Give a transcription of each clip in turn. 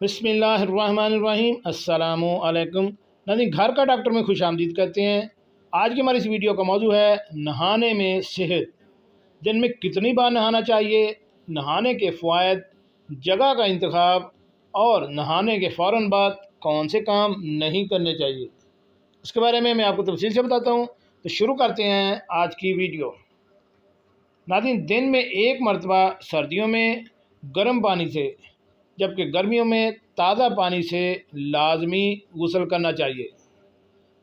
بسم اللہ الرحمن الرحیم۔ السلام علیکم ناظرین، گھر کا ڈاکٹر میں خوش آمدید کرتے ہیں۔ آج کی ہماری اس ویڈیو کا موضوع ہے نہانے میں صحت۔ دن میں کتنی بار نہانا چاہیے، نہانے کے فوائد، جگہ کا انتخاب اور نہانے کے فوراً بعد کون سے کام نہیں کرنے چاہیے، اس کے بارے میں آپ کو تفصیل سے بتاتا ہوں۔ تو شروع کرتے ہیں آج کی ویڈیو۔ ناظرین، دن میں ایک مرتبہ سردیوں میں گرم پانی سے، جبکہ گرمیوں میں تازہ پانی سے لازمی غسل کرنا چاہیے۔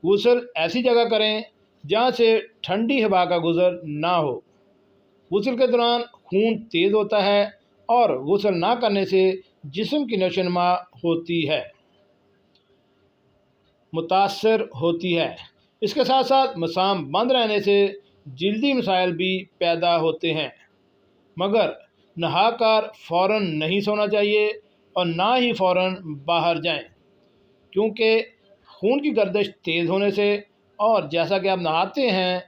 غسل ایسی جگہ کریں جہاں سے ٹھنڈی ہوا کا گزر نہ ہو۔ غسل کے دوران خون تیز ہوتا ہے اور غسل نہ کرنے سے جسم کی نشو و نما ہوتی ہے، متاثر ہوتی ہے۔ اس کے ساتھ ساتھ مسام بند رہنے سے جلدی مسائل بھی پیدا ہوتے ہیں۔ مگر نہا کر فوراً نہیں سونا چاہیے اور نہ ہی فوراً باہر جائیں، کیونکہ خون کی گردش تیز ہونے سے اور جیسا کہ آپ نہاتے ہیں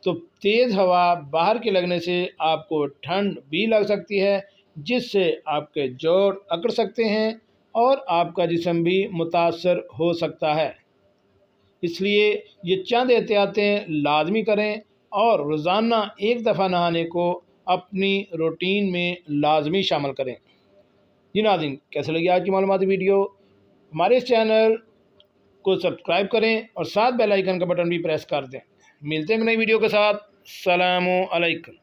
تو تیز ہوا باہر کے لگنے سے آپ کو ٹھنڈ بھی لگ سکتی ہے، جس سے آپ کے جوڑ اکڑ سکتے ہیں اور آپ کا جسم بھی متاثر ہو سکتا ہے۔ اس لیے یہ چند احتیاطیں لازمی کریں اور روزانہ ایک دفعہ نہانے کو اپنی روٹین میں لازمی شامل کریں۔ جی ناظرین، کیسے لگی آج کی معلوماتی ویڈیو؟ ہمارے اس چینل کو سبسکرائب کریں اور ساتھ بیل آئیکن کا بٹن بھی پریس کر دیں۔ ملتے ہیں نئی ویڈیو کے ساتھ۔ السلام علیکم۔